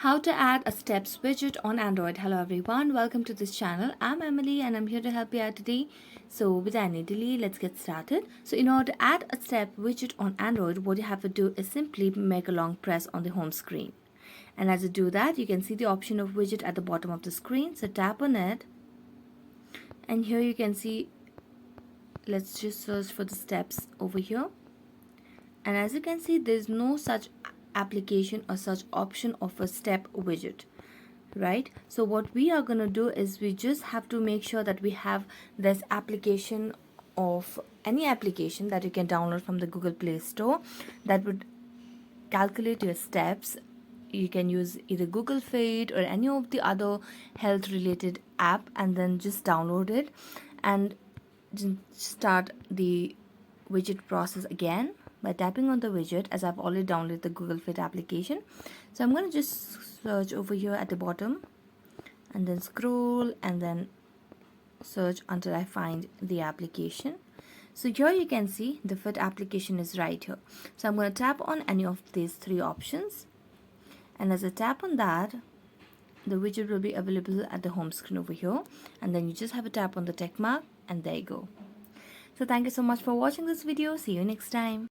How to add a Steps widget on Android. Hello everyone, welcome to this channel. I'm Emily and I'm here to help you out today. So without any delay, let's get started. So in order to add a step widget on Android, what you have to do is simply make a long press on the home screen. And as you do that, you can see the option of widget at the bottom of the screen. So tap on it. And here you can see, let's just search for the steps over here. And as you can see, there's no such application or such option of a step widget, right? So what we are going to do is we just have to make sure that we have this application of any application that you can download from the Google Play Store that would calculate your steps. You can use either Google Fit or any of the other health related app and then just download it and start the widget process again by tapping on the widget, as I've already downloaded the Google Fit application. So I'm going to just search over here at the bottom and then scroll and then search until I find the application. So here you can see the Fit application is right here. So I'm going to tap on any of these three options, and as I tap on that, the widget will be available at the home screen over here, and then you just have a tap on the check mark and there you go. So thank you so much for watching this video. See you next time.